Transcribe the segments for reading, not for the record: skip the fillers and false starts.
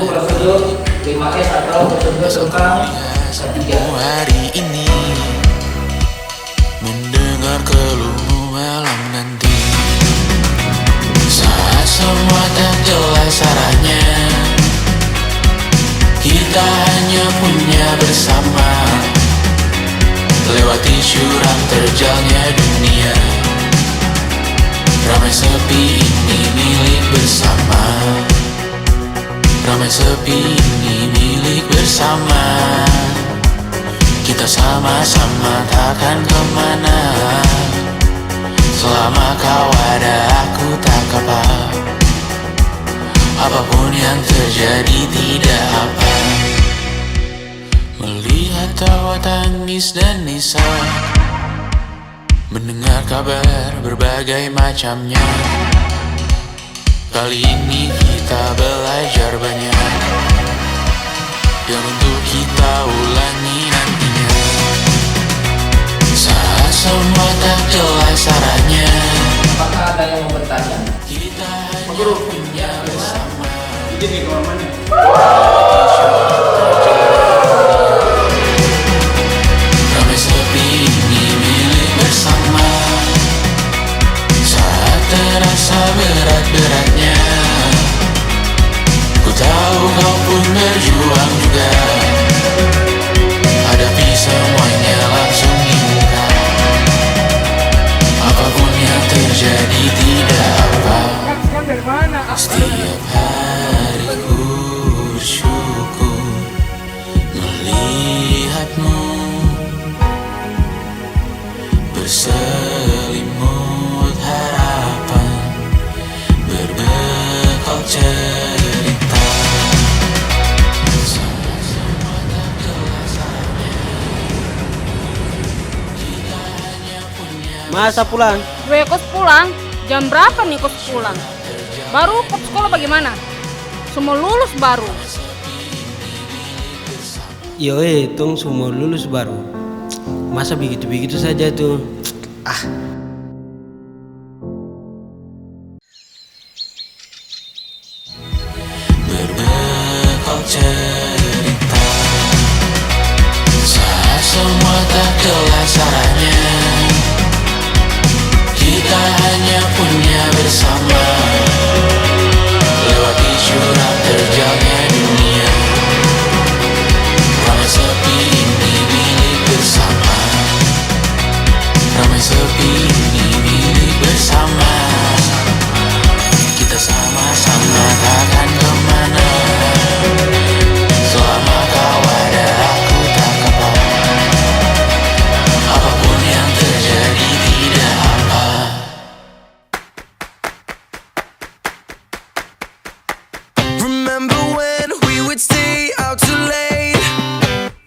prosedur 5S atau prosedur tentang ketiga. Hari ini mendengar keluhmu malam nanti, saat semua tak jelas arahnya, kita hanya punya bersama, lewati syurang terjalnya dunia. Ramai sepi ini milik bersama, ramai sepi ini milik bersama. Kita sama-sama takkan kemana, selama kau ada aku tak apa. Apapun yang terjadi tidak apa. Melihat tawa tangis dan nisa, mendengar kabar berbagai macamnya. Kali ini kita belajar banyak yang untuk kita ulangi nantinya. Saat semua tak jelas arahnya, Apakah ada yang mau bertanya? kita hanya punya bersama. Jadi ke mana? Ramai sepi ini milik bersama, saat terasa berat-beratnya. Ku tahu kau pun berjuang juga, hadapi semuanya langsung di muka. Apapun yang terjadi tidak apa. Setiap hari ku bersyukur melihatmu berselimut harapan, berbekal cerita. Semua tak jelas arahnya, kita hanya punya Masa pulang? Gue ikut pulang? Jam berapa nih ikut pulang? Baru ke sekolah bagaimana? Semua lulus baru. Yo hitung semua lulus baru. Masa begitu-begitu saja tuh? berbekal cerita. Saat semua tak jelas arahnya, kita hanya punya bersama, lewati syurang terjalnya dunia. Ramai sepi ini milik bersama, ramai sepi ini milik bersama. Kita sama-sama takkan kemana, selama kau ada aku tak apa. Apapun yang terjadi tidak apa. Remember when we would stay out too late?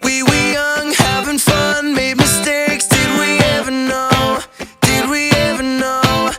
We were young, having fun, made mistakes. Did we ever know? Did we ever know?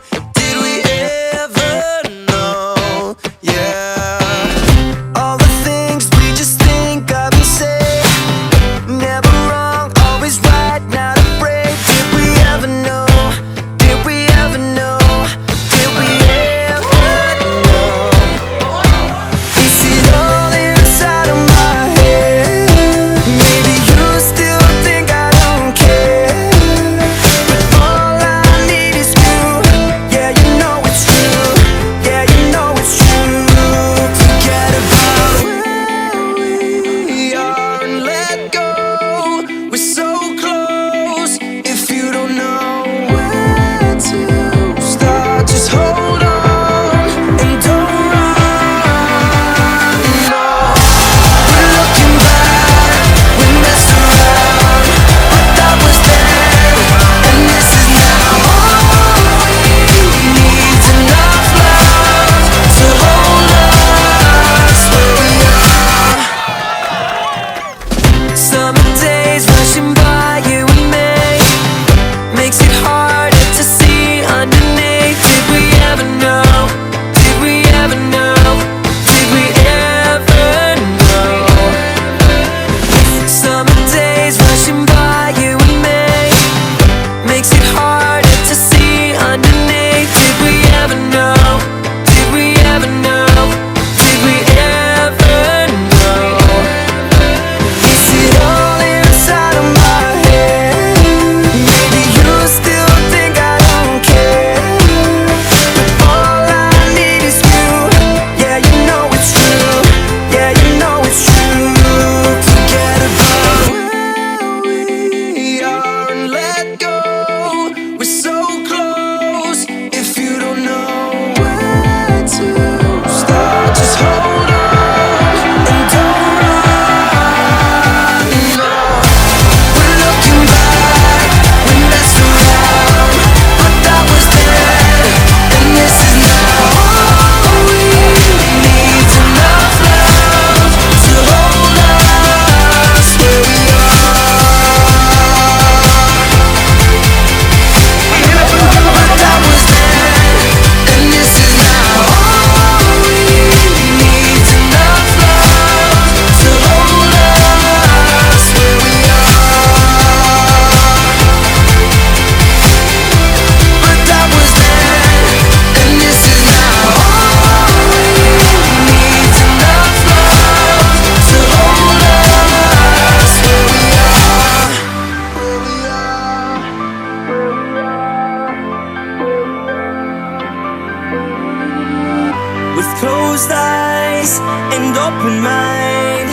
closed eyes and open mind.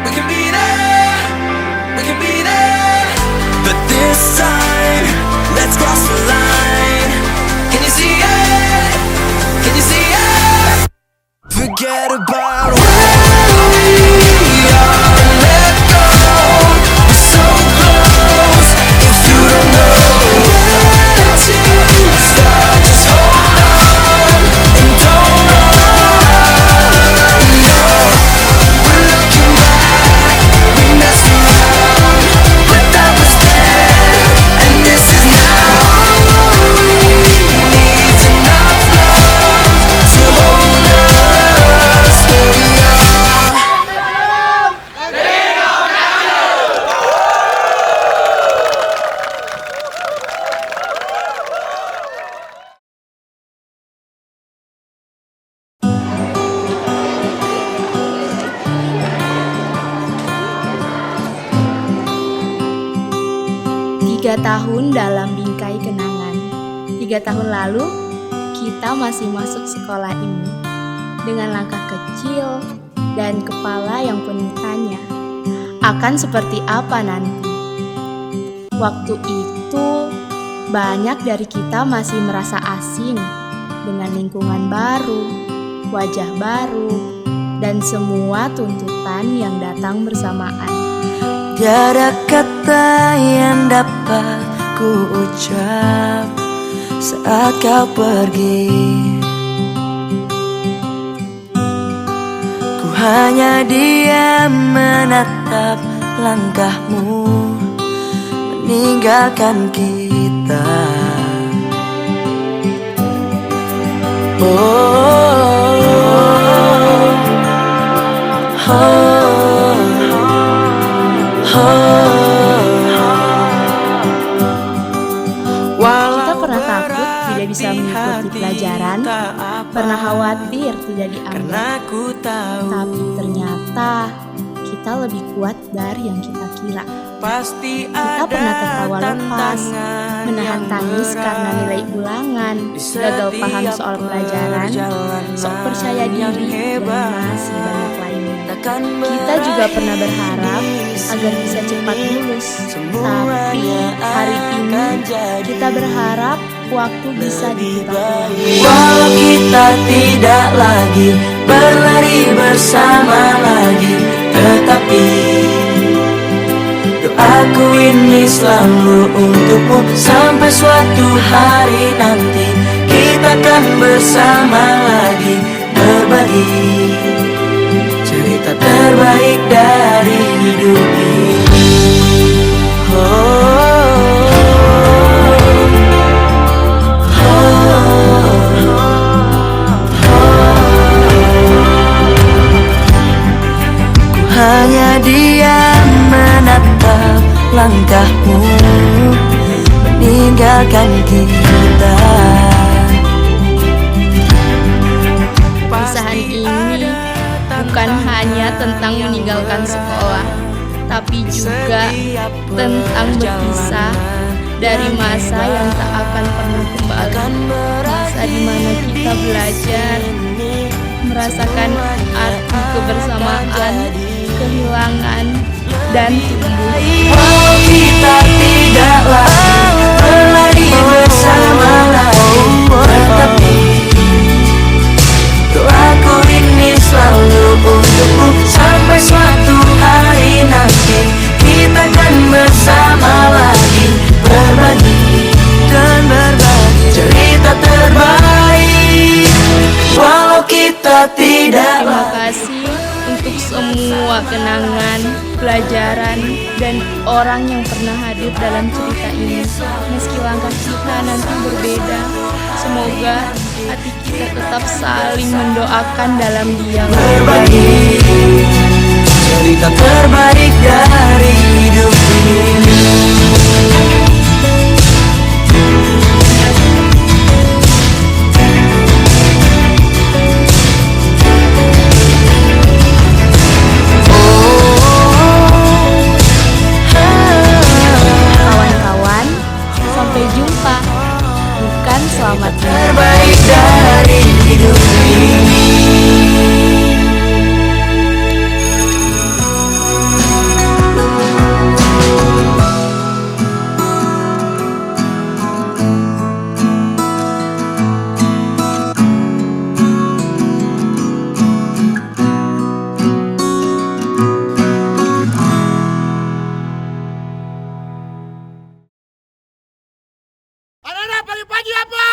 We can be there, we can be there. But this time, let's cross the line. Can you see it? Can you see it? Forget about where we are. Let go. We're so close. If you don't know where to start, just hold on and don't run. No, we're looking back. We messed around, but that was then, and this is now. Needs enough love to hold us where we are. Tiga tahun dalam bingkai kenangan. 3 tahun lalu, kita masih masuk sekolah ini dengan langkah kecil dan kepala yang penuh tanya, akan seperti apa nanti? Waktu itu, banyak dari kita masih merasa asing dengan lingkungan baru, wajah baru, dan semua tuntutan yang datang bersamaan. Tiada kata yang dapat ku ucap saat kau pergi. Ku hanya diam menatap langkahmu meninggalkan kita. Kita pernah takut tidak bisa mengikuti pelajaran, pernah khawatir tidak dianggap, tapi ternyata kita lebih kuat dari yang kita kira. Kita pernah tertawa lepas, menahan tangis karena nilai ulangan, gagal paham soal pelajaran, sok percaya diri, dan masih banyak lainnya. Kita juga pernah berharap agar bisa cepat lulus, tapi hari ini kita berharap waktu bisa diputar ulang. Walau kita tidak lagi berlari bersama lagi, tetapi doaku ini selalu untukmu. Sampai suatu hari nanti kita akan bersama lagi, berbagi cerita terbaik dari hidup ini. Ku hanya diam menatap langkahmu meninggalkan kita. Perpisahan ini bukan hanya tentang meninggalkan sekolah, tapi juga tentang berpisah dari masa yang tak akan pernah kembali. Masa di mana kita belajar, merasakan arti kebersamaan, kehilangan, dan tumbuh. Walau kita tidak lagi berlari bersama lagi, tetapi doaku ini selalu untukmu. Sampai suatu hari nanti kita akan bersama lagi, berbagi dan berbagi cerita terbaik. Walau kita tidak Terima lagi. kasih untuk semua kenangan, pelajaran, dan orang yang pernah hadir dalam cerita ini. Meski langkah kita nanti berbeda, semoga hati kita tetap saling mendoakan dalam diam. Berbagi cerita terbaik dari hidup ini. Kawan-kawan, sampai jumpa. Bukan selamat tinggal. Terbaik dari hidup ini. pagi-pagi apa?